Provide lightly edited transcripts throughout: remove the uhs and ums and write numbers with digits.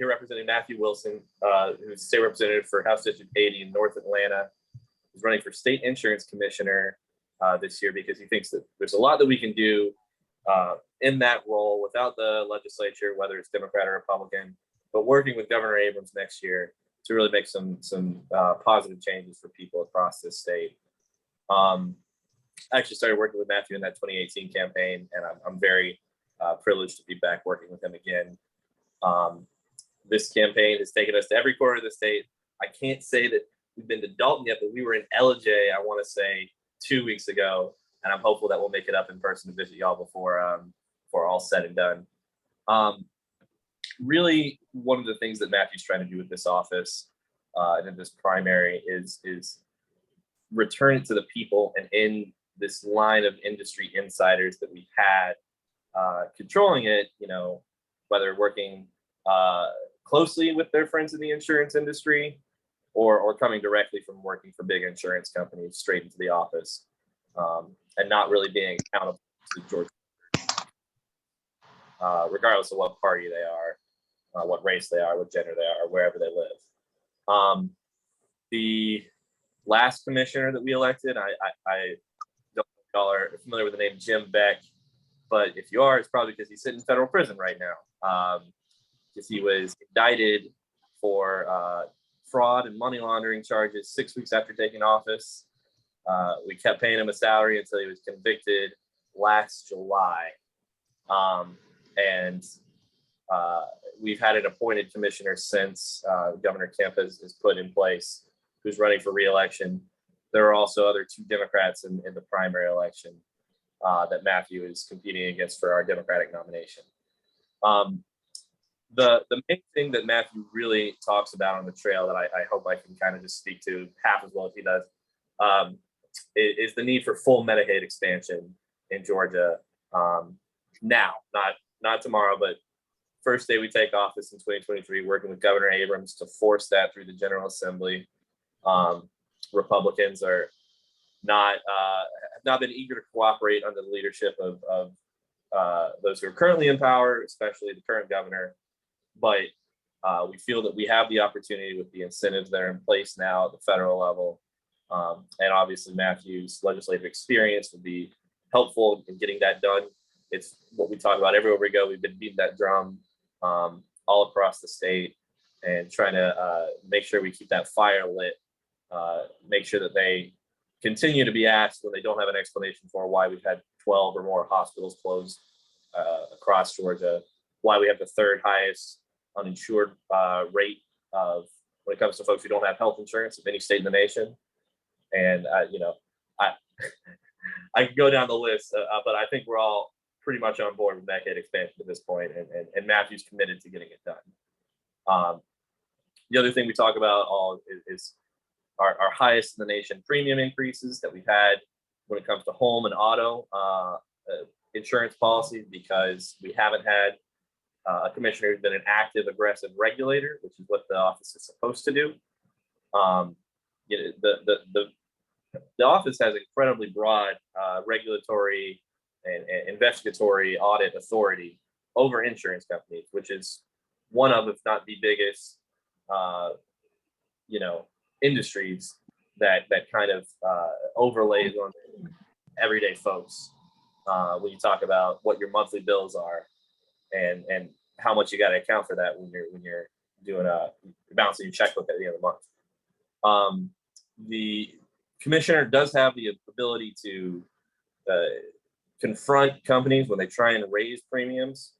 here representing Matthew Wilson, who's state representative for House District 80 in North Atlanta. He's running for state insurance commissioner this year because he thinks that there's a lot that we can do in that role without the legislature, whether it's Democrat or Republican, but working with Governor Abrams next year to really make some positive changes for people across this state. I actually started working with Matthew in that 2018 campaign, and I'm very privileged to be back working with him again. This campaign has taken us to every corner of the state. I can't say that we've been to Dalton yet, but we were in LJ, I want to say 2 weeks ago, and I'm hopeful that we'll make it up in person to visit y'all before all said and done. Really, one of the things that Matthew's trying to do with this office and in this primary is return it to the people, and in this line of industry insiders that we had controlling it, whether working closely with their friends in the insurance industry or coming directly from working for big insurance companies straight into the office, and not really being accountable to Georgia, regardless of what party they are, what race they are, what gender they are, wherever they live. The last commissioner that we elected, I don't know if y'all are familiar with the name Jim Beck, but if you are, it's probably because he's sitting in federal prison right now. Because he was indicted for fraud and money laundering charges 6 weeks after taking office. We kept paying him a salary until he was convicted last July. And we've had an appointed commissioner since Governor Kemp has put in place, who's running for re-election. There are also other two Democrats in the primary election that Matthew is competing against for our Democratic nomination. The main thing that Matthew really talks about on the trail that I hope I can kind of just speak to half as well as he does is the need for full Medicaid expansion in Georgia now, not tomorrow, but first day we take office in 2023, working with Governor Abrams to force that through the General Assembly. Republicans are have not been eager to cooperate under the leadership of those who are currently in power, especially the current governor. But we feel that we have the opportunity with the incentives that are in place now at the federal level. And obviously Matthew's legislative experience would be helpful in getting that done. It's what we talk about everywhere we go. We've been beating that drum all across the state and trying to make sure we keep that fire lit, make sure that they continue to be asked when they don't have an explanation for why we've had 12 or more hospitals closed across Georgia, why we have the third highest uninsured rate of when it comes to folks who don't have health insurance of any state in the nation. And I can go down the list, but I think we're all pretty much on board with Medicaid expansion at this point, and Matthew's committed to getting it done. The other thing we talk about is our highest in the nation premium increases that we've had when it comes to home and auto insurance policies, because we haven't had a commissioner who's been an active, aggressive regulator, which is what the office is supposed to do. The office has incredibly broad regulatory and investigatory audit authority over insurance companies, which is one of, if not the biggest, industries that kind of overlays on everyday folks when you talk about what your monthly bills are and how much you got to account for that when you're doing balancing your checkbook at the end of the month. The commissioner does have the ability to confront companies when they try and raise premiums,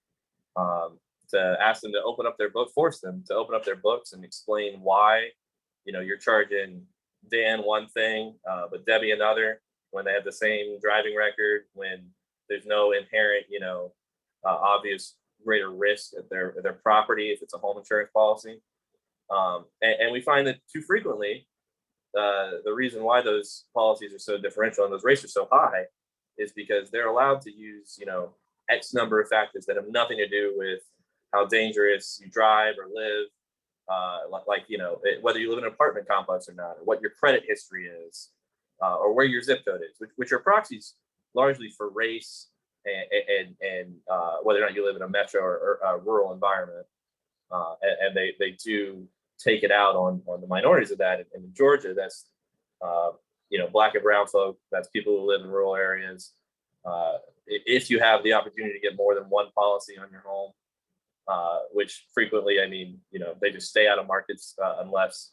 to ask them to open up their book, force them to open up their books and explain why, you're charging Dan one thing, but Debbie another, when they have the same driving record, when there's no inherent, obvious greater risk at their property if it's a home insurance policy. And we find that too frequently, the reason why those policies are so differential and those rates are so high is because they're allowed to use, X number of factors that have nothing to do with how dangerous you drive or live, whether you live in an apartment complex or not, or what your credit history is, or where your zip code is, which are proxies largely for race and whether or not you live in a metro or a rural environment. and they do take it out on the minorities of that. And in Georgia, that's Black and brown folk, that's people who live in rural areas. If you have the opportunity to get more than one policy on your home, which frequently, they just stay out of markets unless,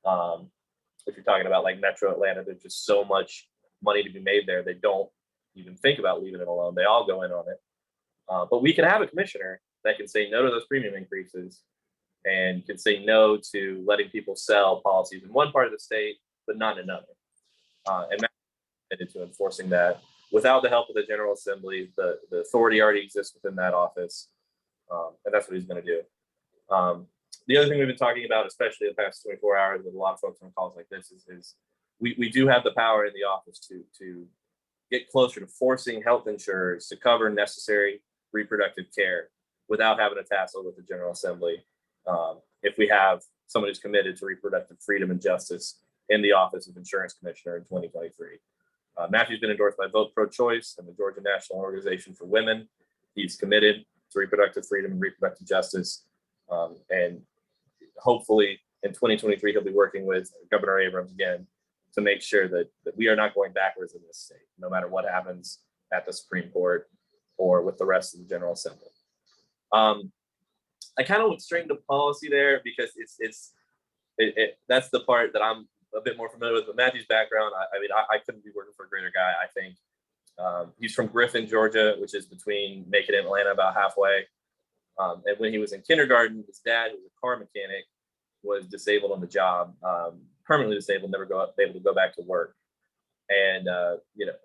if you're talking about like Metro Atlanta, there's just so much money to be made there. They don't even think about leaving it alone. They all go in on it. But we can have a commissioner that can say no to those premium increases and can say no to letting people sell policies in one part of the state, but not in another. And Matt committed to enforcing that without the help of the General Assembly. The authority already exists within that office. And that's what he's going to do. The other thing we've been talking about, especially the past 24 hours with a lot of folks on calls like this, is we do have the power in the office to get closer to forcing health insurers to cover necessary reproductive care without having a tassel with the General Assembly. If we have someone who's committed to reproductive freedom and justice in the Office of Insurance Commissioner in 2023. Matthew's been endorsed by Vote Pro-Choice and the Georgia National Organization for Women. He's committed to reproductive freedom and reproductive justice. And hopefully in 2023, he'll be working with Governor Abrams again to make sure that we are not going backwards in this state, no matter what happens at the Supreme Court or with the rest of the General Assembly. I kind of went straight into policy there because that's the part that I'm a bit more familiar with. But Matthew's background, I couldn't be working for a greater guy. I think he's from Griffin, Georgia, which is between Macon and Atlanta, about halfway. And when he was in kindergarten, his dad, who was a car mechanic, was disabled on the job, permanently disabled, never able to go back to work. And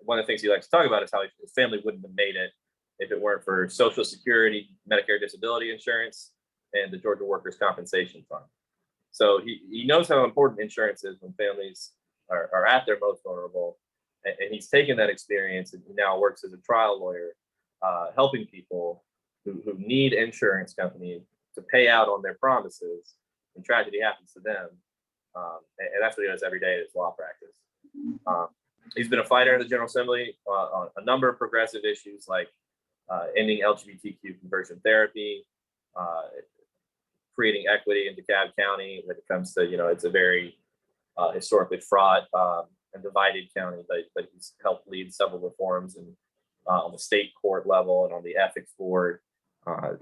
one of the things he likes to talk about is how his family wouldn't have made it if it weren't for Social Security, Medicare disability insurance, and the Georgia Workers' Compensation Fund. So he knows how important insurance is when families are at their most vulnerable. And he's taken that experience and he now works as a trial lawyer, helping people who need insurance companies to pay out on their promises when tragedy happens to them. And that's what he does every day in his law practice. He's been a fighter in the General Assembly on a number of progressive issues like ending LGBTQ conversion therapy, creating equity in DeKalb County when it comes to, it's a very historically fraught and divided county, but he's helped lead several reforms and on the state court level and on the ethics board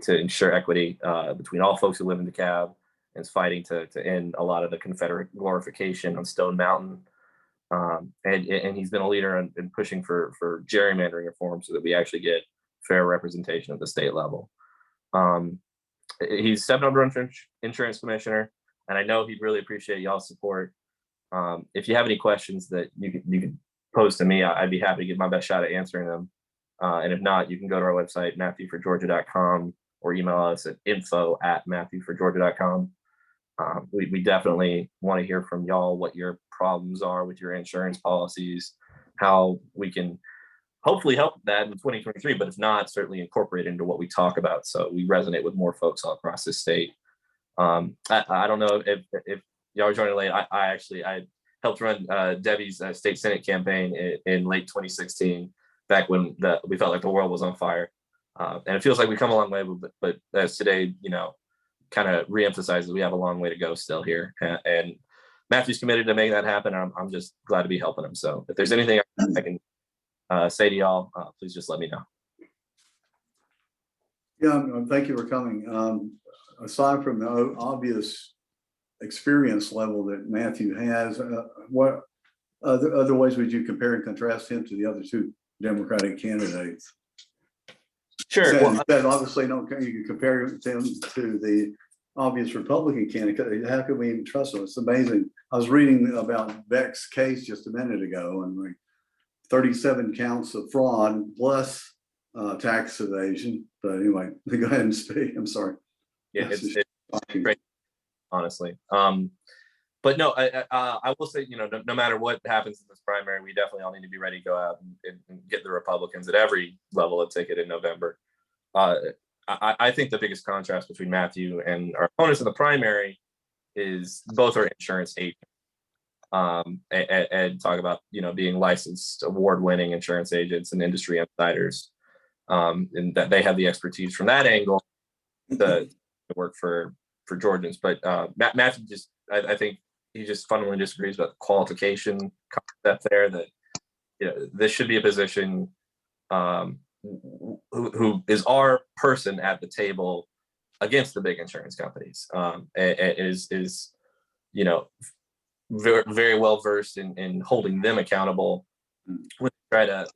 to ensure equity between all folks who live in DeKalb, and is fighting to end a lot of the Confederate glorification on Stone Mountain. And he's been a leader in pushing for gerrymandering reform so that we actually get fair representation at the state level. He's stepped under insurance commissioner, and I know he'd really appreciate y'all's support. If you have any questions that you could pose to me, I'd be happy to give my best shot at answering them. And if not, you can go to our website, matthewforgeorgia.com, or email us at info@matthewforgeorgia.com. We definitely want to hear from y'all what your problems are with your insurance policies, how we can hopefully help that in 2023, but if not, certainly incorporate into what we talk about so we resonate with more folks all across this state. I don't know if y'all are joining late. I helped run Debbie's state Senate campaign in late 2016, back when we felt like the world was on fire. And it feels like we've come a long way, but as today, kind of reemphasizes we have a long way to go still here. And Matthew's committed to making that happen. I'm just glad to be helping him. So if there's anything I can say to y'all, please just let me know. Yeah, thank you for coming. Aside from the obvious experience level that Matthew has, what other ways would you compare and contrast him to the other two Democratic candidates? Sure. Well, obviously, you can compare him to the obvious Republican candidate. How can we even trust him? It's amazing. I was reading about Beck's case just a minute ago, and 37 counts of fraud plus tax evasion. But anyway, go ahead and speak. I'm sorry. Yeah, it's great, honestly. But no, I will say, no matter what happens in this primary, we definitely all need to be ready to go out and get the Republicans at every level a ticket in November. I think the biggest contrast between Matthew and our opponents in the primary is both are insurance agents. And talk about, being licensed, award-winning insurance agents and industry insiders, and that they have the expertise from that angle to work for for Georgians. But Matthew just, I think he just fundamentally disagrees about the qualification concept there, that this should be a position who is our person at the table against the big insurance companies, is very, very well versed in holding them accountable when they try to,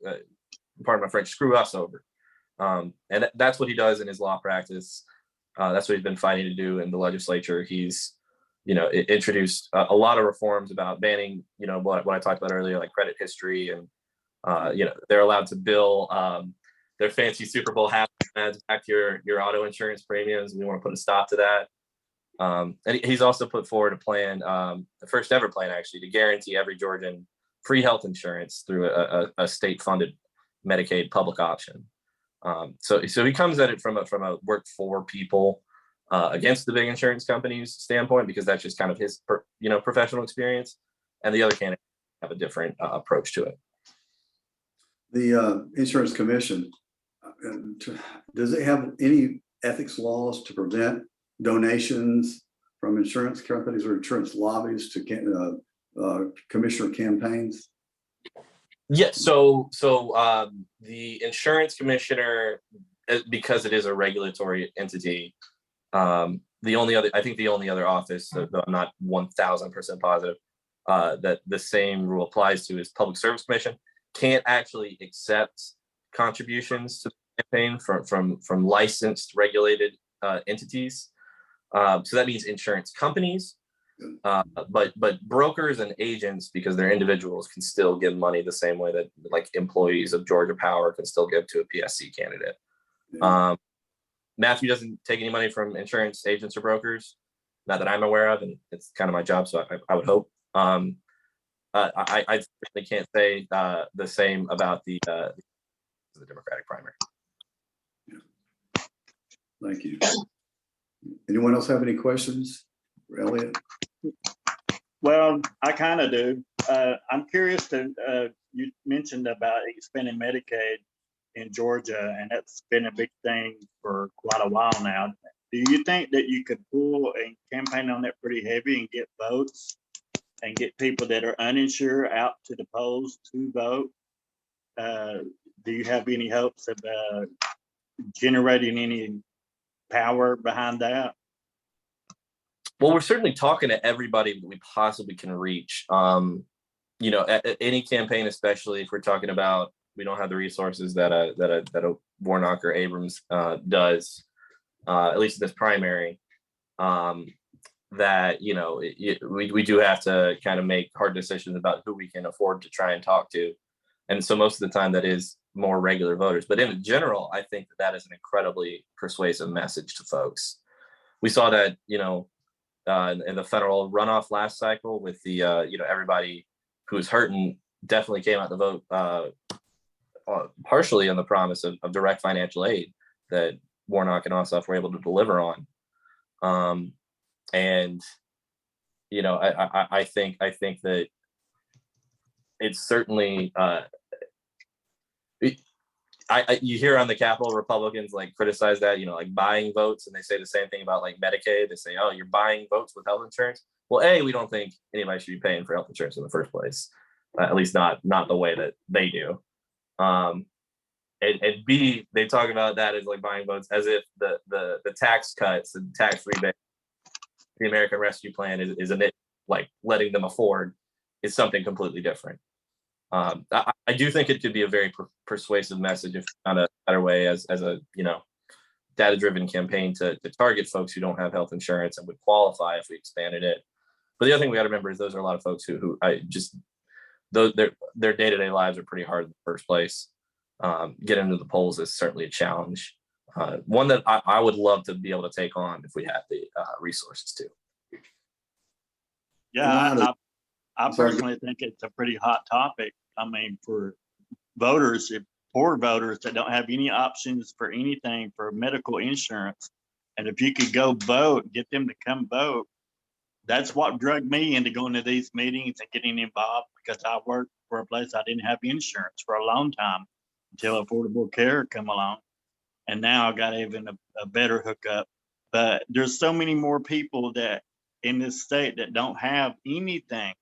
pardon my French, screw us over. And that's what he does in his law practice. That's what he's been fighting to do in the legislature. He's, introduced a lot of reforms about banning, what I talked about earlier, like credit history, and they're allowed to bill their fancy Super Bowl half ads back to your auto insurance premiums. We want to put a stop to that. And he's also put forward a plan, the first ever plan actually, to guarantee every Georgian free health insurance through a state-funded Medicaid public option. So he comes at it from a work for people against the big insurance companies standpoint, because that's just kind of his professional experience, and the other candidates have a different approach to it. The Insurance Commission, does it have any ethics laws to prevent donations from insurance companies or insurance lobbies to commissioner campaigns? Yes. So the insurance commissioner, because it is a regulatory entity, the only other office, though I'm not 1000% positive, that the same rule applies to, is Public Service Commission. Can't actually accept contributions to the campaign from licensed regulated entities. So that means insurance companies, but brokers and agents, because they're individuals, can still give money the same way that like employees of Georgia Power can still give to a PSC candidate. Matthew doesn't take any money from insurance agents or brokers, not that I'm aware of, and it's kind of my job, so I would hope. I certainly can't say the same about the Democratic primary. Thank you. Anyone else have any questions for Elliot? Well, I kind of do. I'm curious to, you mentioned about expanding Medicaid in Georgia, and that's been a big thing for quite a while now. Do you think that you could pull and campaign on that pretty heavy and get votes and get people that are uninsured out to the polls to vote? Do you have any hopes of generating any power behind that? Well, we're certainly talking to everybody that we possibly can reach. At any campaign, especially if we're talking about, we don't have the resources that a Warnock or Abrams does, at least in this primary. That we do have to kind of make hard decisions about who we can afford to try and talk to, and so most of the time that is more regular voters. But in general, I think that is an incredibly persuasive message to folks. We saw that in the federal runoff last cycle with the everybody who was hurting definitely came out to vote partially on the promise of direct financial aid that Warnock and Ossoff were able to deliver on. And I think that it's certainly you hear on the Capitol Republicans like criticize that, like buying votes, and they say the same thing about like Medicaid. They say, oh, you're buying votes with health insurance. Well, A, we don't think anybody should be paying for health insurance in the first place, at least not the way that they do. And B, they talk about that as like buying votes, as if the tax cuts and tax rebate, the American Rescue Plan is like letting them afford is something completely different. I do think it could be a very persuasive message if not a better way as a data-driven campaign to target folks who don't have health insurance and would qualify if we expanded it. But the other thing we got to remember is those are a lot of folks who their day-to-day lives are pretty hard in the first place. Getting into the polls is certainly a challenge. One that I would love to be able to take on if we had the resources to. Yeah, I personally think it's a pretty hot topic. I mean, for voters, poor voters that don't have any options for anything for medical insurance, and if you could go vote, get them to come vote, that's what drug me into going to these meetings and getting involved, because I worked for a place I didn't have insurance for a long time until Affordable Care come along. And now I got even a better hookup But there's so many more people that in this state that don't have anything,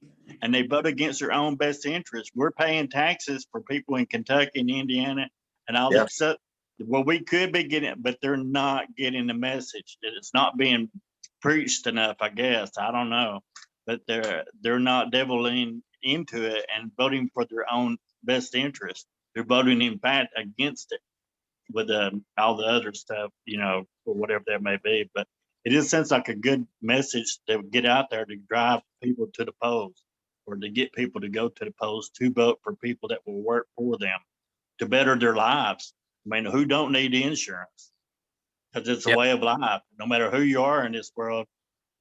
and they vote against their own best interest. We're paying taxes for people in Kentucky and Indiana and all that stuff. Well, we could be getting it, but they're not getting the message. That it's not being preached enough, I guess. I don't know, but they're not deviling into it and voting for their own best interest. They're voting, in fact, against it with all the other stuff, or whatever that may be. But it just sounds like a good message to get out there to drive people to the polls, or to get people to go to the polls to vote for people that will work for them to better their lives. I mean, who don't need insurance? Because it's a way of life. No matter who you are in this world,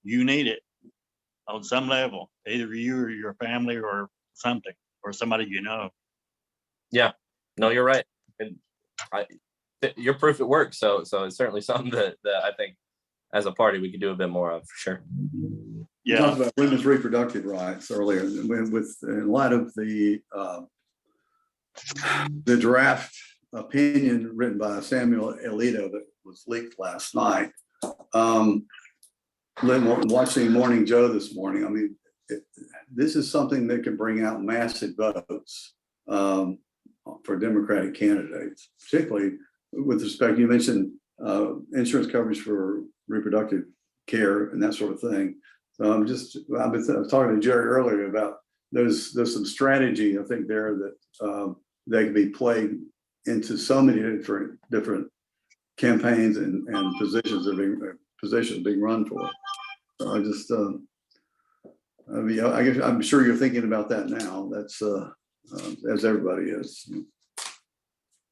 you need it on some level, either you or your family or something, or somebody you know. Yeah, no, you're right. And you're proof it works. So it's certainly something that I think as a party we could do a bit more of, for sure. You talked about women's reproductive rights earlier, in light of the draft opinion written by Samuel Alito that was leaked last night. Watching Morning Joe this morning, I mean, this is something that can bring out massive votes for Democratic candidates, particularly with respect, you mentioned insurance coverage for reproductive care and that sort of thing. So I was talking to Jerry earlier about there's some strategy, I think, there that they can be played into so many different campaigns and positions being run for. So I guess I'm sure you're thinking about that now. That's as everybody is.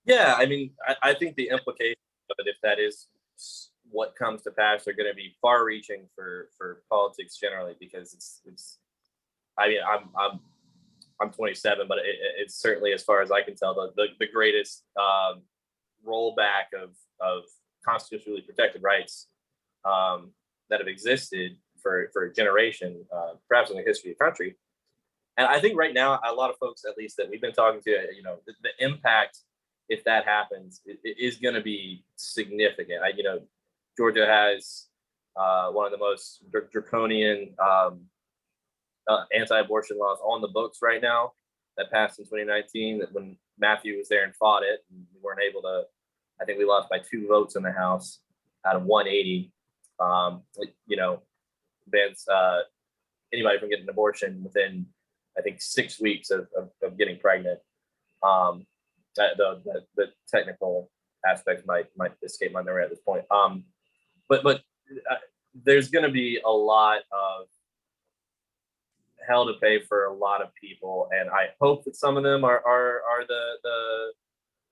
Yeah, I mean, I think the implication of it, if that is what comes to pass, are going to be far-reaching for politics generally, because it's. I mean, I'm 27, but it's certainly, as far as I can tell, the greatest rollback of constitutionally protected rights that have existed for a generation, perhaps in the history of the country. And I think right now, a lot of folks, at least that we've been talking to, the impact, if that happens, it is going to be significant. Georgia has one of the most draconian anti-abortion laws on the books right now that passed in 2019. That when Matthew was there and fought it, and we weren't able to. I think we lost by 2 votes in the House out of 180. Bans anybody from getting an abortion within, I think, 6 weeks of getting pregnant. The technical aspects might escape my memory at this point. But there's going to be a lot of hell to pay for a lot of people, and I hope that some of them are the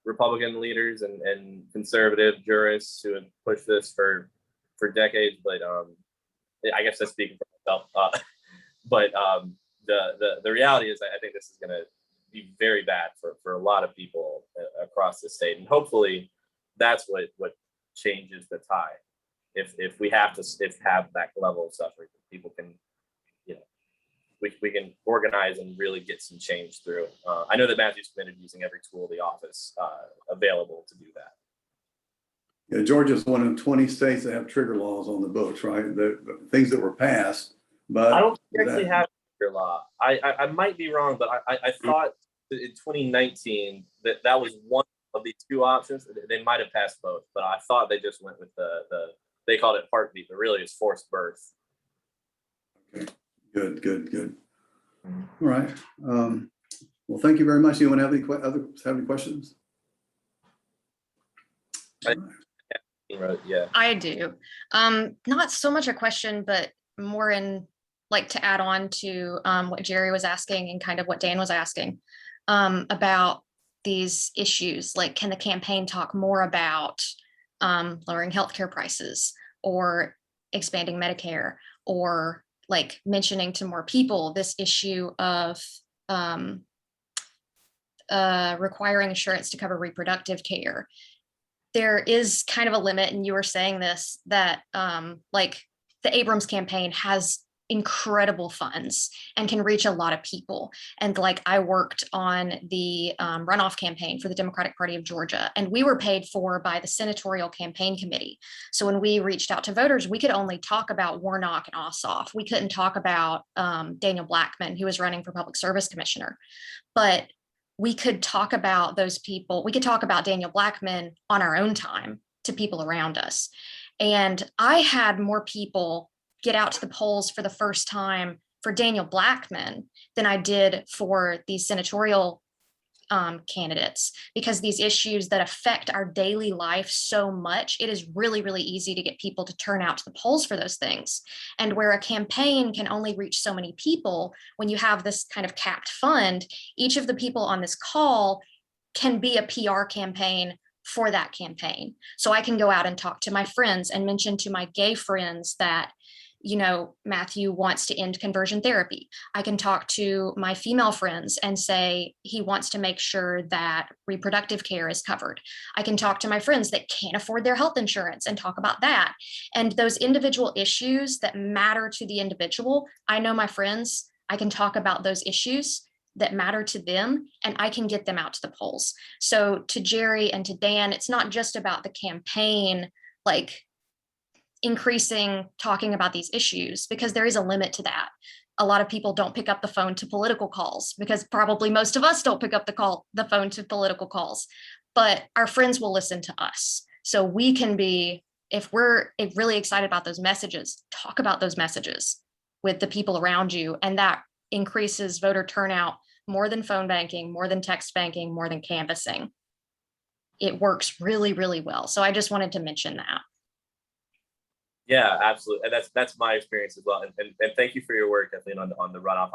Republican leaders and conservative jurists who have pushed this for decades. But I guess that's speaking for myself. But the reality is, I think this is going to be very bad for a lot of people across the state, and hopefully that's what changes the tide. If we have to have that level of suffering, people can, we can organize and really get some change through. I know that Matthew's committed using every tool in the office available to do that. Yeah, Georgia's one of 20 states that have trigger laws on the books, right? The things that were passed, but I don't actually have a trigger law. I might be wrong, but I thought in 2019 that was one of the 2 options. They might have passed both, but I thought they just went with the they called it heartbeat, but really it's forced birth. Okay, good. All right. Well, thank you very much. You want to have any questions? Yeah, I do. Not so much a question, but more in like to add on to what Jerry was asking and kind of what Dan was asking about these issues. Like, can the campaign talk more about lowering healthcare prices or expanding Medicare, or like mentioning to more people this issue of requiring insurance to cover reproductive care? There is kind of a limit, and you were saying this, that like the Abrams campaign has incredible funds and can reach a lot of people. And like I worked on the runoff campaign for the Democratic Party of Georgia, and we were paid for by the Senatorial Campaign Committee. So when we reached out to voters, we could only talk about Warnock and Ossoff. We couldn't talk about Daniel Blackman, who was running for Public Service Commissioner. But we could talk about those people. We could talk about Daniel Blackman on our own time to people around us. And I had more people get out to the polls for the first time for Daniel Blackman than I did for the senatorial candidates, because these issues that affect our daily life so much, it is really, really easy to get people to turn out to the polls for those things. And where a campaign can only reach so many people, when you have this kind of capped fund, each of the people on this call can be a PR campaign for that campaign. So I can go out and talk to my friends and mention to my gay friends that, you know, Matthew wants to end conversion therapy. I can talk to my female friends and say he wants to make sure that reproductive care is covered. I can talk to my friends that can't afford their health insurance and talk about that. And those individual issues that matter to the individual, I know my friends, I can talk about those issues that matter to them, and I can get them out to the polls. So to Jerry and to Dan, it's not just about the campaign, like increasing talking about these issues, because there is a limit to that. A lot of people don't pick up the phone to political calls, because probably most of us don't pick up the phone to political calls, but our friends will listen to us. So we can be, if we're really excited about those messages, talk about those messages with the people around you. And that increases voter turnout more than phone banking, more than text banking, more than canvassing. It works really, really well. So I just wanted to mention that. Yeah, absolutely, and that's my experience as well. And thank you for your work, Kathleen, on the runoff.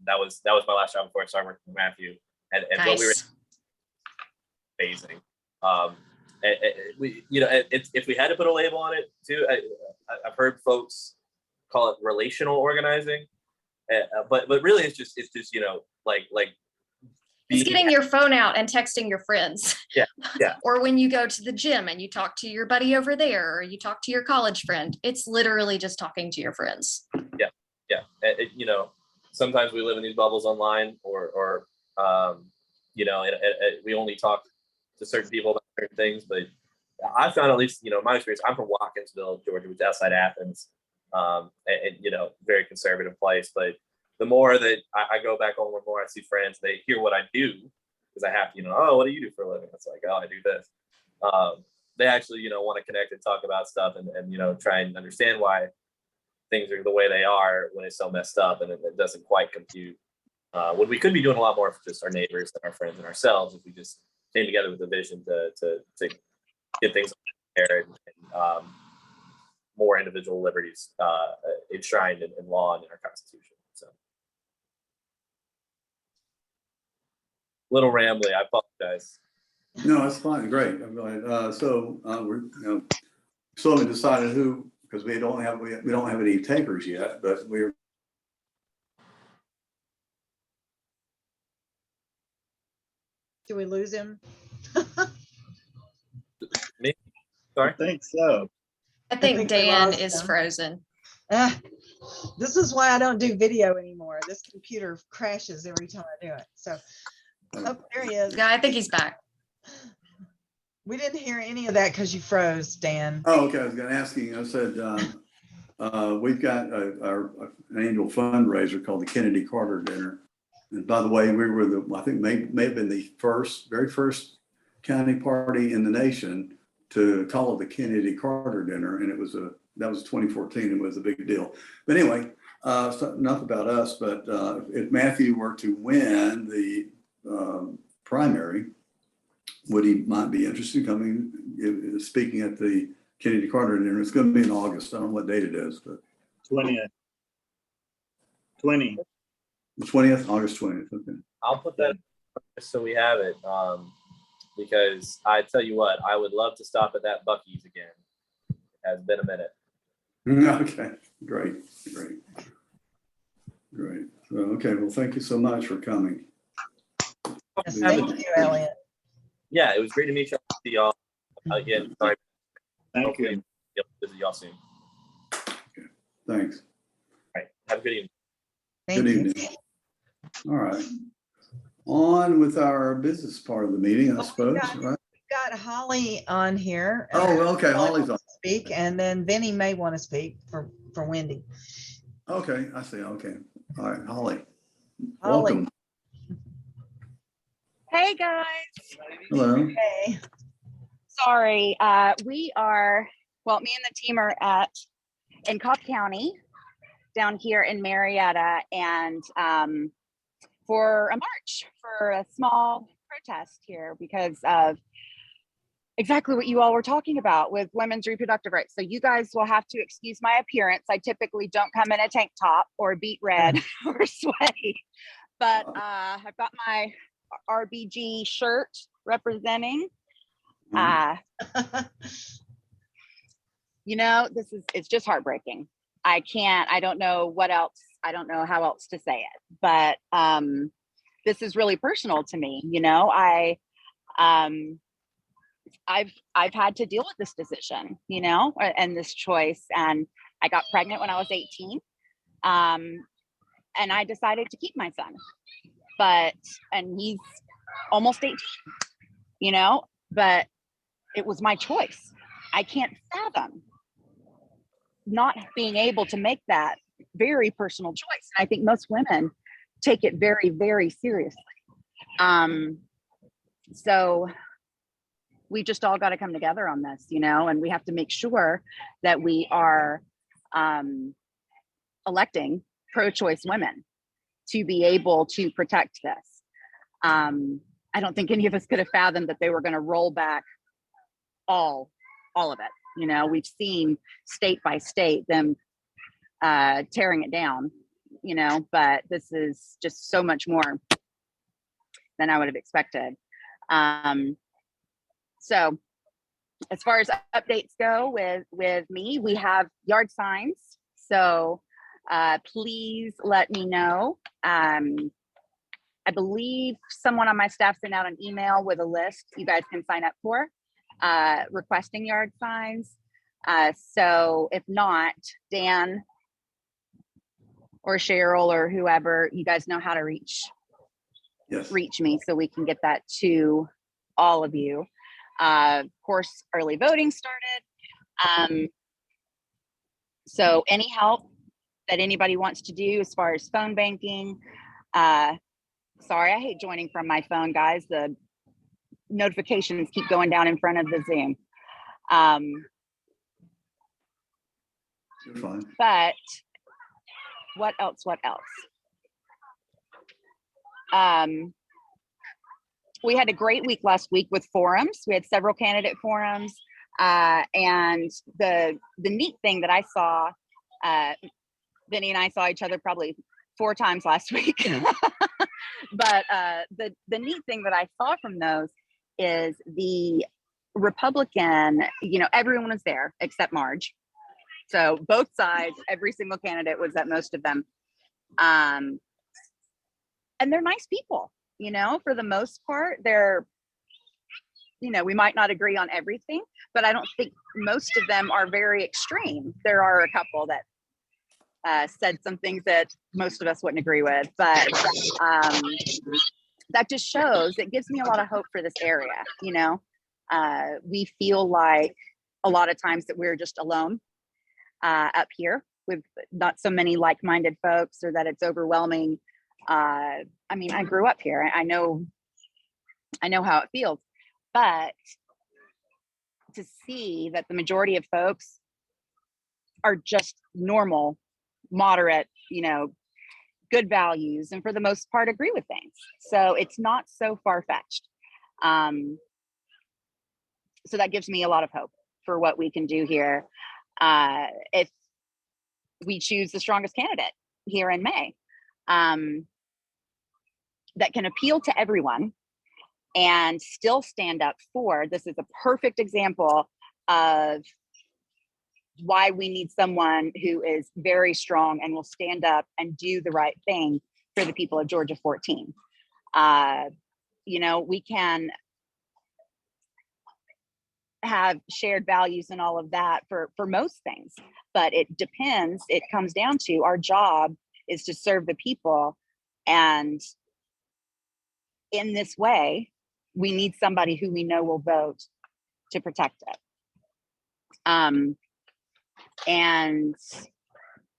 That was my last job before I started working with Matthew, and Nice. what we were amazing. We, you know, if we had to put a label on it too, I've heard folks call it relational organizing, but really it's just you know, like it's getting your phone out and texting your friends. Yeah. Or when you go to the gym and you talk to your buddy over there, or you talk to your college friend, it's literally just talking to your friends. Yeah. You know, sometimes we live in these bubbles online, or you know, and we only talk to certain people about certain things. But I found, at least, you know, my experience, I'm from Watkinsville, Georgia, which is outside Athens, and you know, very conservative place. But the more that I go back home, the more I see friends, they hear what I do, because I have to, you know, oh, what do you do for a living? It's like, oh, I do this. They actually, you know, want to connect and talk about stuff, and you know, try and understand why things are the way they are when it's so messed up and it doesn't quite compute. When we could be doing a lot more for just our neighbors and our friends and ourselves, if we just came together with a vision to get things there, and more individual liberties enshrined in law and in our Constitution. So, little rambly, I apologize. No, that's fine. Great. I'm glad. We're, you know, still haven't decided who, because we don't have any takers yet, but we're. Do we lose him? Me? Sorry? I think so. I think we Dan lost is him. frozen. This is why I don't do video anymore. This computer crashes every time I do it. So, oh, there he is. Yeah, I think he's back. We didn't hear any of that because you froze, Dan. Oh, okay. I was going to ask you. I said we've got an annual fundraiser called the Kennedy Carter Dinner. And by the way, we were I think may have been the very first county party in the nation to call it the Kennedy Carter Dinner, and that was 2014. It was a big deal. But anyway, so enough about us. But if Matthew were to win the primary, would he might be interested in coming speaking at the Kennedy Carter Dinner? It's going to be in August. I don't know what date it is, but 20th. the 20th, August 20th. Okay. I'll put that just so we have it, because I tell you what, I would love to stop at that Buc-ee's again. It has been a minute. Okay, great. So, okay, well, thank you so much for coming. Yes, thank you, Elliot. Yeah, it was great to meet y'all. See y'all again. Sorry. Thank you. Hopefully, visit y'all soon. Thanks. Right. Have a good evening. Thank Good you. evening. All right. On with our business part of the meeting, I suppose, right? Got Holly on here. Oh, okay, Holly Holly's on. wants to speak, and then Vinny may want to speak for Wendy. Okay, I see, okay. All right, Holly. Holly. Welcome. Hey guys, Hello. Hey. sorry. We are, well, me and the team are in Cobb County down here in Marietta, and for a march, for a small protest here because of exactly what you all were talking about with women's reproductive rights. So you guys will have to excuse my appearance. I typically don't come in a tank top or beet red or sweaty, but I've got my RBG shirt representing. You know, it's just heartbreaking. I don't know what else, I don't know how else to say it, but this is really personal to me. You know, I've had to deal with this decision, you know, and this choice, and I got pregnant when I was 18. And I decided to keep my son, and he's almost 18, you know, but it was my choice. I can't fathom not being able to make that very personal choice. And I think most women take it very, very seriously. So we just all got to come together on this, you know, and we have to make sure that we are electing pro-choice women to be able to protect this. I don't think any of us could have fathomed that they were going to roll back all of it. You know, we've seen state by state them tearing it down, you know, but this is just so much more than I would have expected. So as far as updates go with me, we have yard signs. So please let me know. I believe someone on my staff sent out an email with a list you guys can sign up for requesting yard signs. So if not, Dan or Cheryl or whoever, you guys know how to reach me so we can get that to all of you. Of course, early voting started. So any help that anybody wants to do as far as phone banking, sorry, I hate joining from my phone, guys. The notifications keep going down in front of the Zoom. You're fine. But what else? We had a great week last week with forums. We had several candidate forums. And the neat thing that I saw, Vinny and I saw each other probably 4 times last week. But the neat thing that I saw from those is the Republican, you know, everyone was there except Marge. So both sides, every single candidate was at most of them. And they're nice people, you know, for the most part. They're, you know, we might not agree on everything, but I don't think most of them are very extreme. There are a couple that said some things that most of us wouldn't agree with, but that just shows, it gives me a lot of hope for this area. You know, we feel like a lot of times that we're just alone up here with not so many like-minded folks, or that it's overwhelming. I mean, I grew up here. I know how it feels, but to see that the majority of folks are just normal, moderate, you know, good values, and for the most part agree with things. So it's not so far-fetched. So that gives me a lot of hope for what we can do here if we choose the strongest candidate here in May, that can appeal to everyone and still stand up for. This is a perfect example of why we need someone who is very strong and will stand up and do the right thing for the people of Georgia 14. You know, we can have shared values and all of that for most things, but it depends. It comes down to our job is to serve the people, and in this way, we need somebody who we know will vote to protect it. And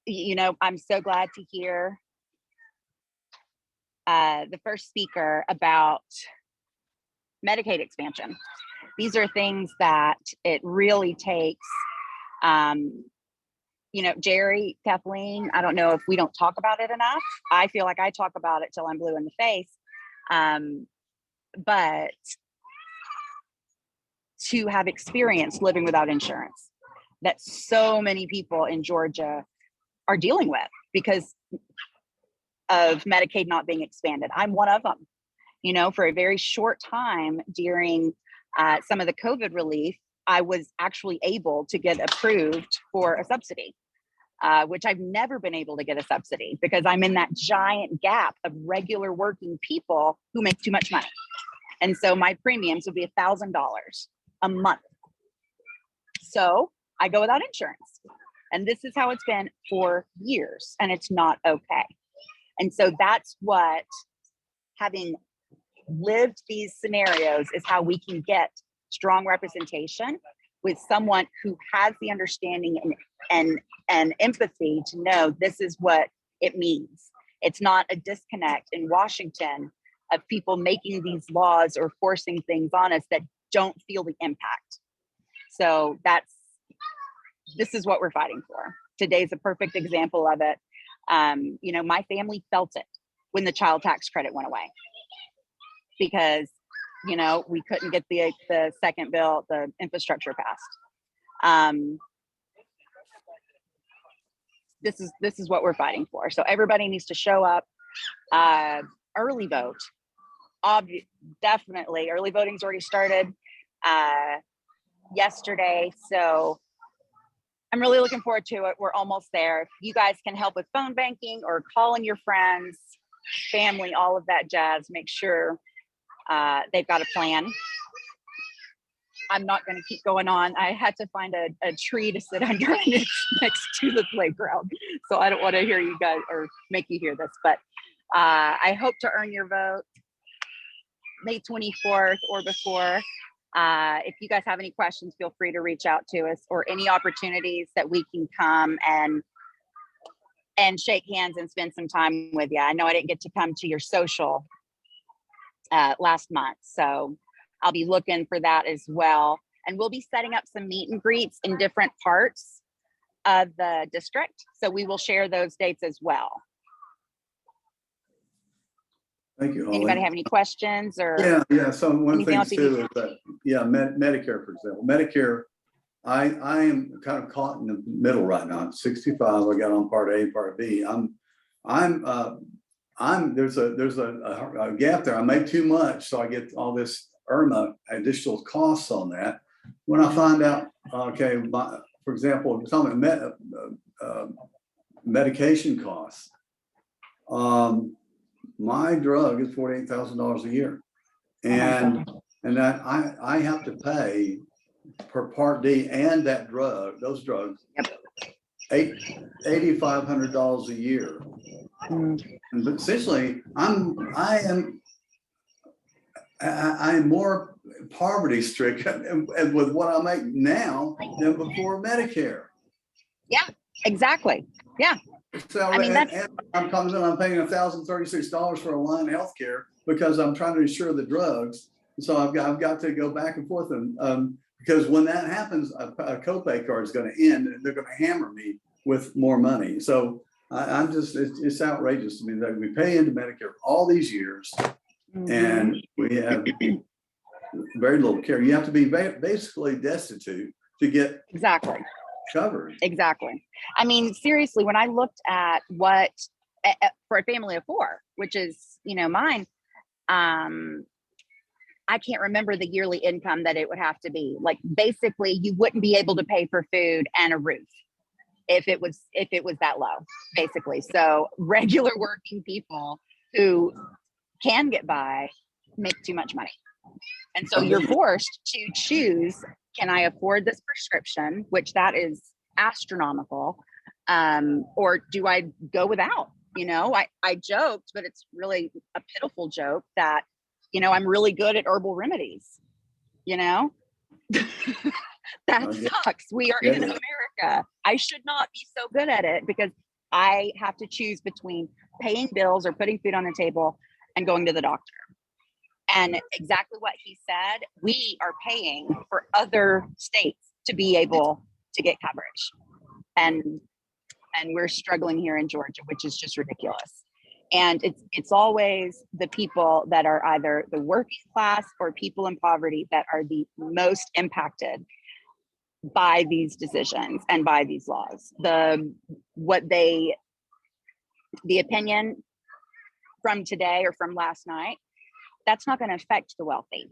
you know, I'm so glad to hear the first speaker about Medicaid expansion. These are things that it really takes, you know, Jerry, Kathleen, I don't know if we don't talk about it enough. I feel like I talk about it till I'm blue in the face. But to have experience living without insurance that so many people in Georgia are dealing with because of Medicaid not being expanded. I'm one of them. You know, for a very short time during some of the COVID relief, I was actually able to get approved for a subsidy, which I've never been able to get a subsidy because I'm in that giant gap of regular working people who make too much money. And so my premiums would be $1,000 a month. So I go without insurance. And this is how it's been for years, and it's not okay. And so that's what, having lived these scenarios, is how we can get strong representation with someone who has the understanding and empathy to know this is what it means. It's not a disconnect in Washington of people making these laws or forcing things on us that don't feel the impact. So this is what we're fighting for. Today's a perfect example of it. You know, my family felt it when the child tax credit went away because, you know, we couldn't get the second bill, the infrastructure passed. This is what we're fighting for. So everybody needs to show up, early vote. Definitely, early voting's already started yesterday. So I'm really looking forward to it. We're almost there. If you guys can help with phone banking or calling your friends, family, all of that jazz, make sure they've got a plan. I'm not going to keep going on. I had to find a tree to sit under and it's next to the playground. So I don't want to hear you guys or make you hear this, but I hope to earn your vote May 24th or before. If you guys have any questions, feel free to reach out to us, or any opportunities that we can come and shake hands and spend some time with you. I know I didn't get to come to your social last month, so I'll be looking for that as well. And we'll be setting up some meet and greets in different parts of the district. So we will share those dates as well. Thank you, Holly. Anybody have any questions or? Yeah. So one anything thing too is that, Medicare, for example, Medicare, I am kind of caught in the middle right now. I'm 65. I got on part A, part B. There's a gap there. I make too much, so I get all this IRMA additional costs on that. When I find out, okay, for example, we're talking about medication costs. My drug is $48,000 a year, and that I have to pay per Part D and those drugs, $8,500 a year. But essentially, I am more poverty stricken with what I make now than before Medicare. Yeah, exactly. Yeah. So I mean, and I'm paying $1,036 for a line of healthcare because I'm trying to insure the drugs. So I've got to go back and forth, and because when that happens, a copay card is going to end, and they're going to hammer me with more money. So I'm just, it's outrageous to me that we pay into Medicare all these years, and we have very little care. You have to be basically destitute to get exactly covered. Exactly. I mean, seriously, when I looked at what for a family of four, which is, you know, mine, I can't remember the yearly income that it would have to be. Like, basically, you wouldn't be able to pay for food and a roof if it was that low, basically. So regular working people who can get by make too much money. And so you're forced to choose, can I afford this prescription, which that is astronomical, or do I go without? You know, I joked, but it's really a pitiful joke that, you know, I'm really good at herbal remedies, you know? That sucks. We are in America. I should not be so good at it because I have to choose between paying bills or putting food on the table and going to the doctor. And exactly what he said, we are paying for other states to be able to get coverage. And we're struggling here in Georgia, which is just ridiculous. And it's always the people that are either the working class or people in poverty that are the most impacted by these decisions and by these laws. The opinion from today or from last night, that's not going to affect the wealthy.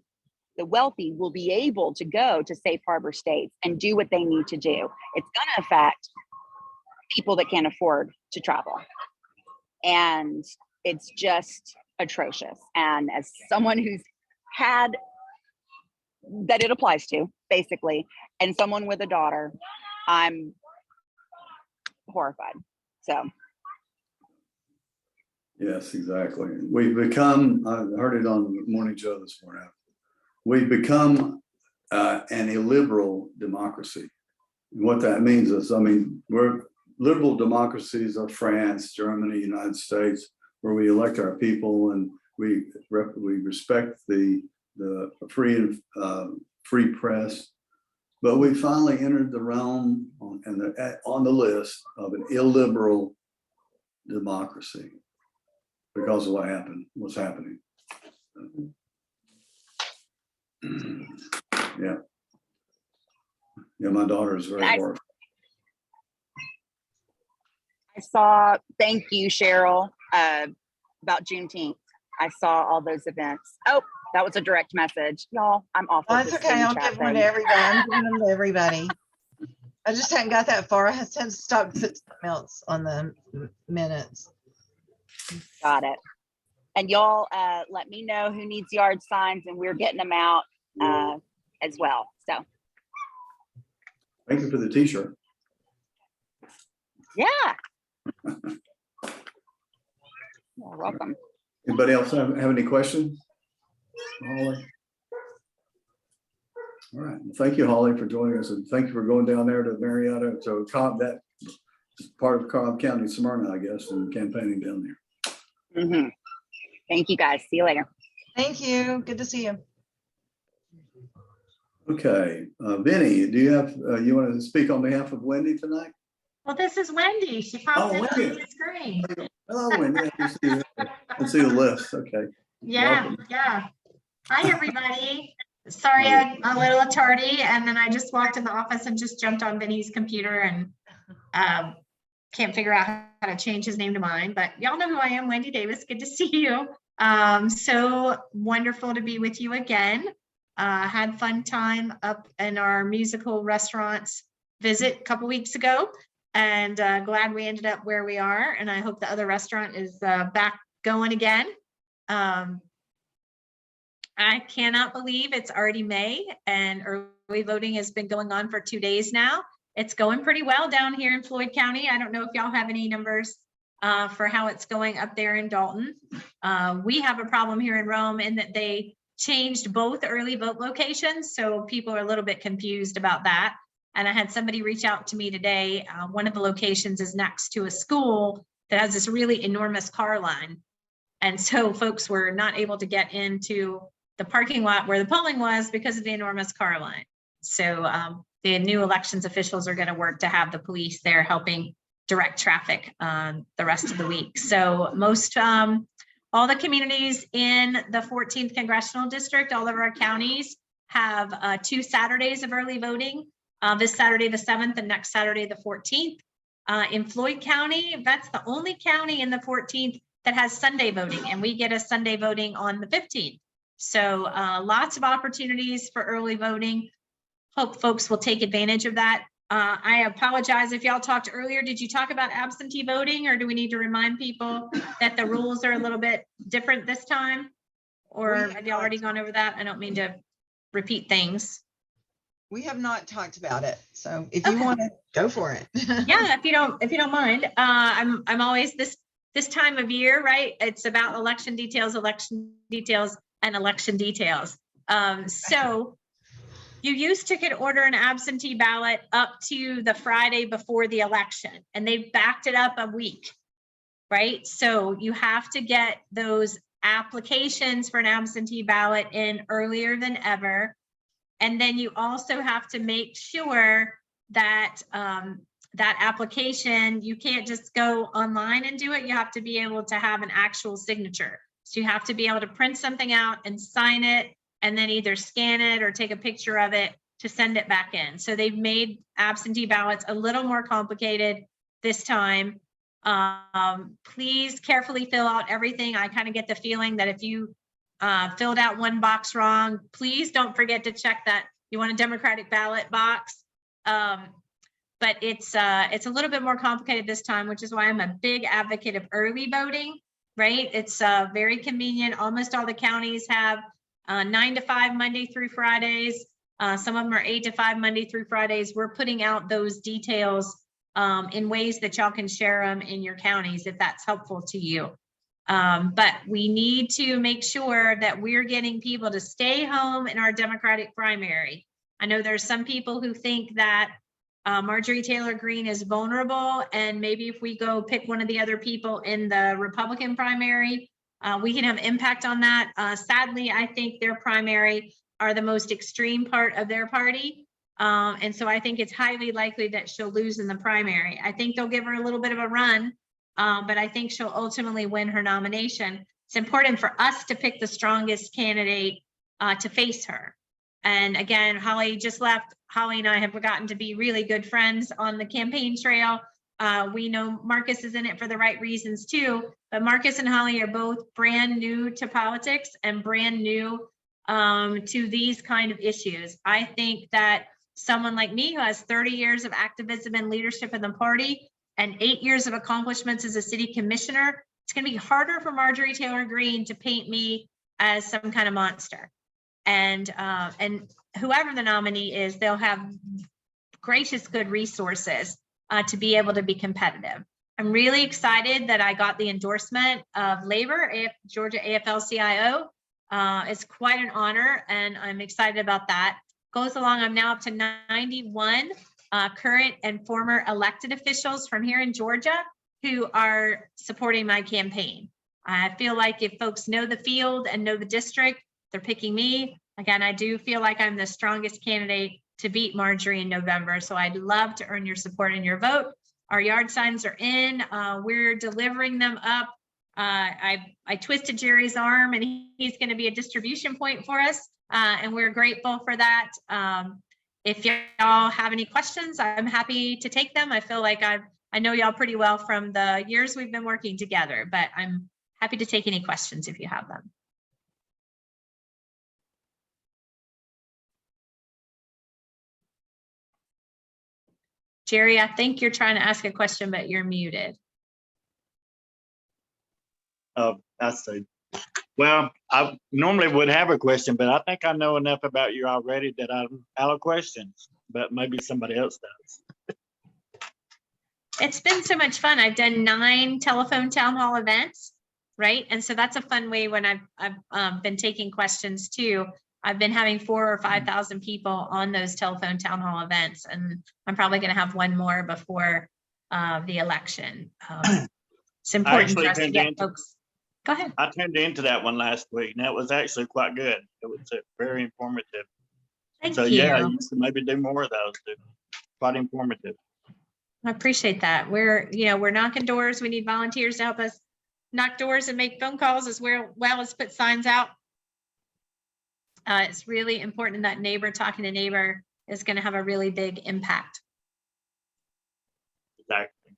The wealthy will be able to go to safe harbor states and do what they need to do. It's going to affect people that can't afford to travel. And it's just atrocious. And as someone who's had that it applies to, basically, and someone with a daughter, I'm horrified. So. Yes, exactly. We've become, I heard it on Morning Joe this morning, we've become an illiberal democracy. What that means is, I mean, we're liberal democracies of France, Germany, United States, where we elect our people and we respect the free press. But we finally entered the realm on the list of an illiberal democracy because of what's happening. Yeah. Yeah, my daughter is very horrified. I saw, thank you, Cheryl, about Juneteenth. I saw all those events. Oh, that was a direct message. Y'all, I'm awful. Oh, it's okay. I'll give one to everybody. I'm giving them to everybody. I just hadn't got that far. I had to stop and put something else on the minutes. Got it. And y'all let me know who needs yard signs, and we're getting them out as well. So. Thank you for the t-shirt. Yeah. You're welcome. Anybody else have any questions? Holly? All right. Well, thank you, Holly, for joining us, and thank you for going down there to Marietta. So Cobb, that is part of Cobb County, Smyrna, I guess, and campaigning down there. Mm-hmm. Thank you, guys. See you later. Thank you. Good to see you. Okay, Vinny, do you have you want to speak on behalf of Wendy tonight? Well, this is Wendy. She popped in on the screen. Hello, Wendy. Let's see the list. Okay. Yeah, Welcome. yeah. Hi, everybody. Sorry, I'm a little tardy, and then I just walked in the office and just jumped on Vinny's computer and can't figure out how to change his name to mine. But y'all know who I am, Wendy Davis. Good to see you. So wonderful to be with you again. Had fun time up in our musical restaurants visit a couple weeks ago, and glad we ended up where we are. And I hope the other restaurant is back going again. I cannot believe it's already May and early voting has been going on for 2 days now. It's going pretty well down here in Floyd County. I don't know if y'all have any numbers for how it's going up there in Dalton. We have a problem here in Rome in that they changed both early vote locations, so people are a little bit confused about that. And I had somebody reach out to me today. One of the locations is next to a school that has this really enormous car line. And so folks were not able to get into the parking lot where the polling was because of the enormous car line. So the new elections officials are going to work to have the police there helping direct traffic the rest of the week. So most all the communities in the 14th Congressional District, all of our counties have 2 Saturdays of early voting. This Saturday, the 7th, and next Saturday, the 14th. In Floyd County, that's the only county in the 14th that has Sunday voting, and we get a Sunday voting on the 15th. So lots of opportunities for early voting. Hope folks will take advantage of that. I apologize if y'all talked earlier. Did you talk about absentee voting, or do we need to remind people that the rules are a little bit different this time? Or have have you already not gone over that? I don't mean to repeat things. We have not talked about it, so if you Okay. want to go for it. Yeah, if you don't mind. I'm always this time of year, right? It's about election details, and election details. So you could order an absentee ballot up to the Friday before the election, and they've backed it up a week, right? So you have to get those applications for an absentee ballot in earlier than ever. And then you also have to make sure that that application, you can't just go online and do it. You have to be able to have an actual signature. So you have to be able to print something out and sign it, and then either scan it or take a picture of it to send it back in. So they've made absentee ballots a little more complicated this time. Please carefully fill out everything. I kind of get the feeling that if you filled out one box wrong, please don't forget to check that you want a Democratic ballot box. But it's a little bit more complicated this time, which is why I'm a big advocate of early voting, right? It's very convenient. Almost all the counties have 9 to 5 Monday through Fridays. Some of them are 8 to 5 Monday through Fridays. We're putting out those details in ways that y'all can share them in your counties if that's helpful to you. But we need to make sure that we're getting people to stay home in our Democratic primary. I know there's some people who think that Marjorie Taylor Greene is vulnerable, and maybe if we go pick one of the other people in the Republican primary, we can have impact on that. Sadly, I think their primary are the most extreme part of their party. And so I think it's highly likely that she'll lose in the primary. I think they'll give her a little bit of a run, but I think she'll ultimately win her nomination. It's important for us to pick the strongest candidate to face her. And again, Holly just left. Holly and I have gotten to be really good friends on the campaign trail. We know Marcus is in it for the right reasons too, but Marcus and Holly are both brand new to politics and brand new to these kind of issues. I think that someone like me who has 30 years of activism and leadership in the party and 8 years of accomplishments as a city commissioner, it's going to be harder for Marjorie Taylor Greene to paint me as some kind of monster. And whoever the nominee is, they'll have gracious good resources to be able to be competitive. I'm really excited that I got the endorsement of Labor, Georgia AFL-CIO. It's quite an honor, and I'm excited about that. Goes along, I'm now up to 91 current and former elected officials from here in Georgia who are supporting my campaign. I feel like if folks know the field and know the district, they're picking me. Again, I do feel like I'm the strongest candidate to beat Marjorie in November. So I'd love to earn your support and your vote. Our yard signs are in. We're delivering them up. I twisted Jerry's arm, and he's going to be a distribution point for us. And we're grateful for that. If y'all have any questions, I'm happy to take them. I feel like I know y'all pretty well from the years we've been working together, but I'm happy to take any questions if you have them. Jerry, I think you're trying to ask a question, but you're muted. Oh, I see. Well, I normally would have a question, but I think I know enough about you already that I'm out of questions, but maybe somebody else does. It's been so much fun. I've done 9 telephone town hall events, right? And so that's a fun way when I've been taking questions too. I've been having 4,000 or 5,000 people on those telephone town hall events, and I'm probably going to have one more before the election. It's important for us to get folks. Go ahead. I tuned into that one last week, and that was actually quite good. It was very informative. Thank so you. Yeah, you should maybe do more of those too. Quite informative. I appreciate that. We're knocking doors. We need volunteers to help us knock doors and make phone calls as well as put signs out. It's really important that neighbor talking to neighbor is going to have a really big impact. Exactly.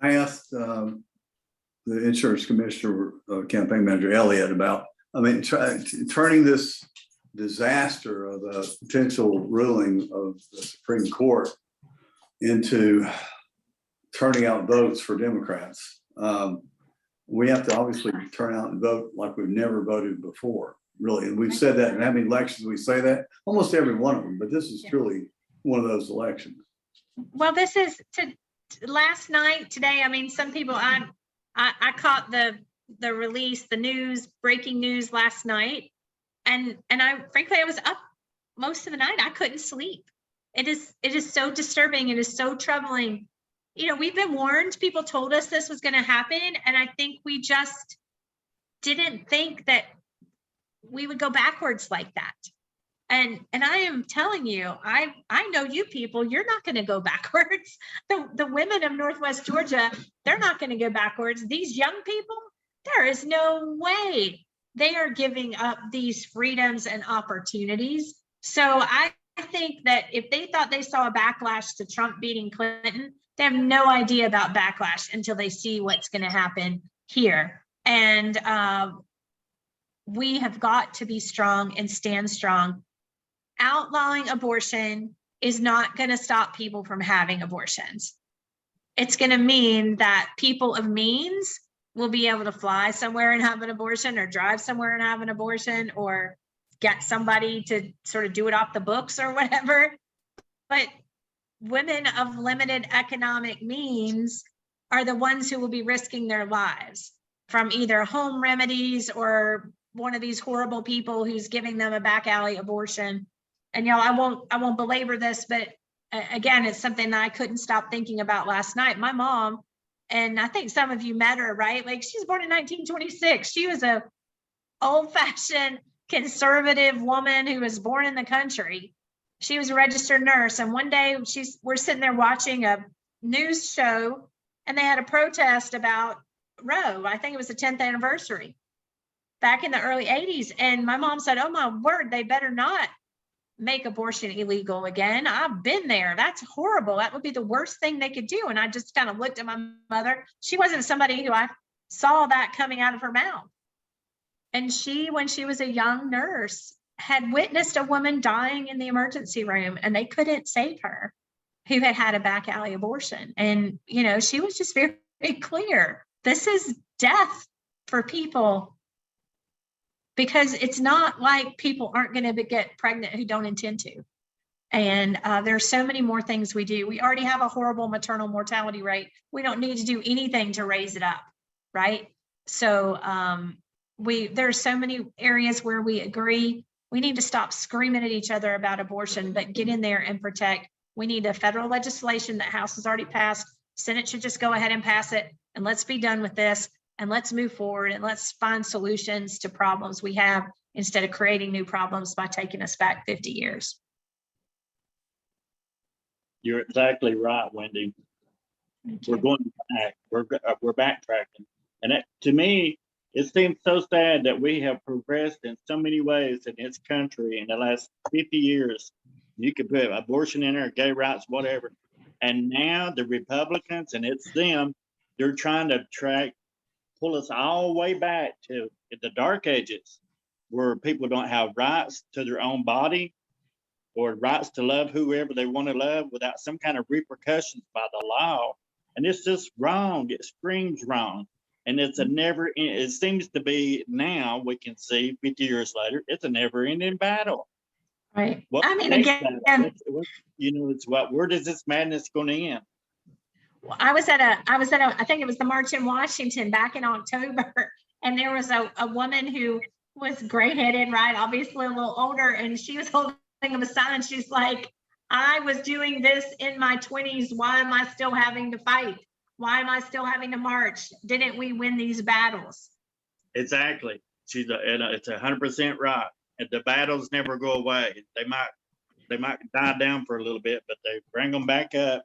I asked the insurance commissioner, campaign manager Elliott, about, turning this disaster of a potential ruling of the Supreme Court into turning out votes for Democrats. we have to obviously turn out and vote like we've never voted before, really. And we've said that in how many elections we say that, almost every one of them, but this is truly one of those elections. Well, this is last night, today. I mean, some people, I caught the release, the news, breaking news last night. And frankly, I was up most of the night. I couldn't sleep. It is so disturbing. It is so troubling. You know, we've been warned. People told us this was going to happen. And I think we just didn't think that we would go backwards like that. And I am telling you, I know you people, you're not going to go backwards. The women of Northwest Georgia, they're not going to go backwards. These young people, there is no way they are giving up these freedoms and opportunities. So I think that if they thought they saw a backlash to Trump beating Clinton, they have no idea about backlash until they see what's going to happen here. And we have got to be strong and stand strong. Outlawing abortion is not going to stop people from having abortions. It's going to mean that people of means will be able to fly somewhere and have an abortion, or drive somewhere and have an abortion, or get somebody to sort of do it off the books or whatever. But women of limited economic means are the ones who will be risking their lives from either home remedies or one of these horrible people who's giving them a back alley abortion. And y'all, I won't belabor this, but again, it's something that I couldn't stop thinking about last night. My mom, and I think some of you met her, right? Like, she was born in 1926. She was a old-fashioned conservative woman who was born in the country. She was a registered nurse. And one day we're sitting there watching a news show, and they had a protest about Roe. I think it was the 10th anniversary back in the early 80s. And my mom said, oh my word, they better not make abortion illegal again. I've been there. That's horrible. That would be the worst thing they could do. And I just kind of looked at my mother. She wasn't somebody who I saw that coming out of her mouth. And she, when she was a young nurse, had witnessed a woman dying in the emergency room, and they couldn't save her, who had had a back alley abortion. And, you know, she was just very, very clear. This is death for people, because it's not like people aren't going to get pregnant who don't intend to. And there's so many more things we do. We already have a horrible maternal mortality rate. We don't need to do anything to raise it up, right? So there's so many areas where we agree. We need to stop screaming at each other about abortion, but get in there and protect. We need a federal legislation that House has already passed. Senate should just go ahead and pass it, and let's be done with this. And let's move forward, and let's find solutions to problems we have, instead of creating new problems by taking us back 50 years. You're exactly right, Wendy. We're going back. We're backtracking. And to me, it seems so sad that we have progressed in so many ways in this country in the last 50 years. You could put abortion in there, gay rights, whatever. And now the Republicans, and it's them, they're trying to pull us all the way back to the dark ages, where people don't have rights to their own body or rights to love whoever they want to love without some kind of repercussions by the law. And it's just wrong. It screams wrong. And it seems to be, now we can see 50 years later, it's a never ending battle. Right. What I mean, next again, battle? Where does this madness going to end? I was at I think it was the March in Washington back in October, and there was a woman who was gray-headed, right? Obviously a little older, and she was holding up a sign. She's like, I was doing this in my 20s. Why am I still having to fight? Why am I still having to march? Didn't we win these battles? Exactly. It's 100% right. And the battles never go away. They might die down for a little bit, but they bring them back up.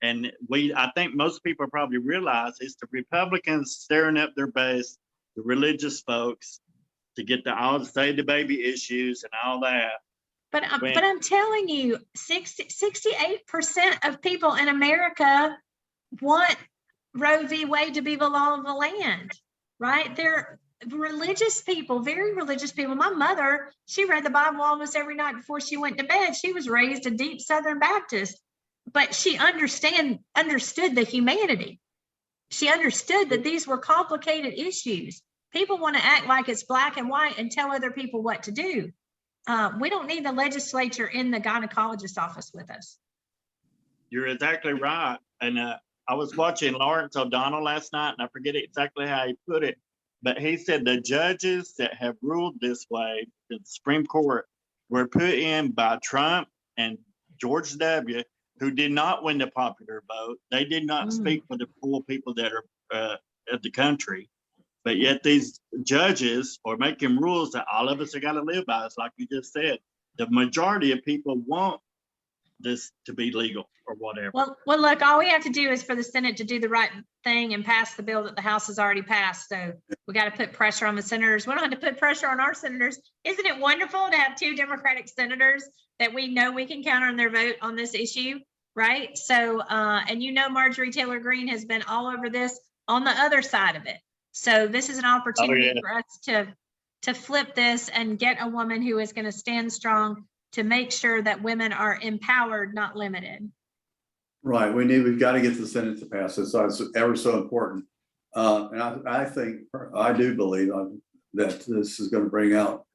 And I think most people probably realize it's the Republicans stirring up their base, the religious folks, to get all the save the baby issues and all that. But I'm telling you, 68% of people in America want Roe v. Wade to be the law of the land, right? They're religious people, very religious people. My mother, she read the Bible almost every night before she went to bed. She was raised a deep Southern Baptist, but she understood the humanity. She understood that these were complicated issues. People want to act like it's black and white and tell other people what to do. We don't need the legislature in the gynecologist's office with us. You're exactly right. And I was watching Lawrence O'Donnell last night, and I forget exactly how he put it, but he said the judges that have ruled this way, the Supreme Court, were put in by Trump and George W., who did not win the popular vote. They did not speak for the poor people that are of the country. But yet these judges are making rules that all of us are got to live by. It's like you just said, the majority of people want this to be legal or whatever. Well, look, all we have to do is for the Senate to do the right thing and pass the bill that the House has already passed. So we got to put pressure on the senators. We don't have to put pressure on our senators. Isn't it wonderful to have 2 Democratic senators that we know we can count on their vote on this issue, right? So, and you know, Marjorie Taylor Greene has been all over this on the other side of it. So this is an opportunity for us to flip this and get a woman who is going to stand strong to make sure that women are empowered, not limited. Right, we've got to get the Senate to pass this, so it's ever so important. And I do believe that this is going to bring out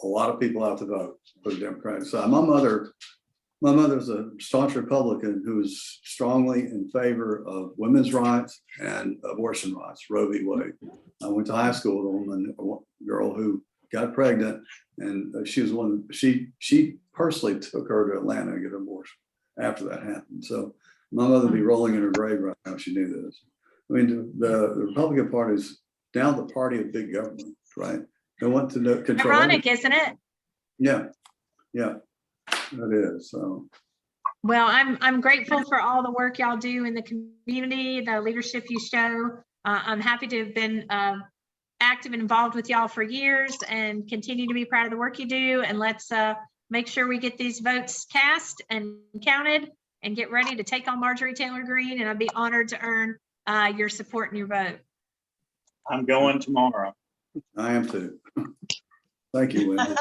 a lot of people out to vote for the Democratic side. My mother's a staunch Republican who's strongly in favor of women's rights and abortion rights, Roe v. Wade. I went to high school with a girl who got pregnant, and she was she personally took her to Atlanta to get an abortion after that happened. So my mother would be rolling in her grave right now if she knew this. I mean, the Republican Party is now the party of big government, right? They want to control. Ironic, isn't it? Yeah, it is. So. Well, I'm grateful for all the work y'all do in the community, the leadership you show. I'm happy to have been active and involved with y'all for years and continue to be proud of the work you do. And let's make sure we get these votes cast and counted and get ready to take on Marjorie Taylor Greene. And I'd be honored to earn your support and your vote. I'm going tomorrow. I am too. Thank you, Wendy.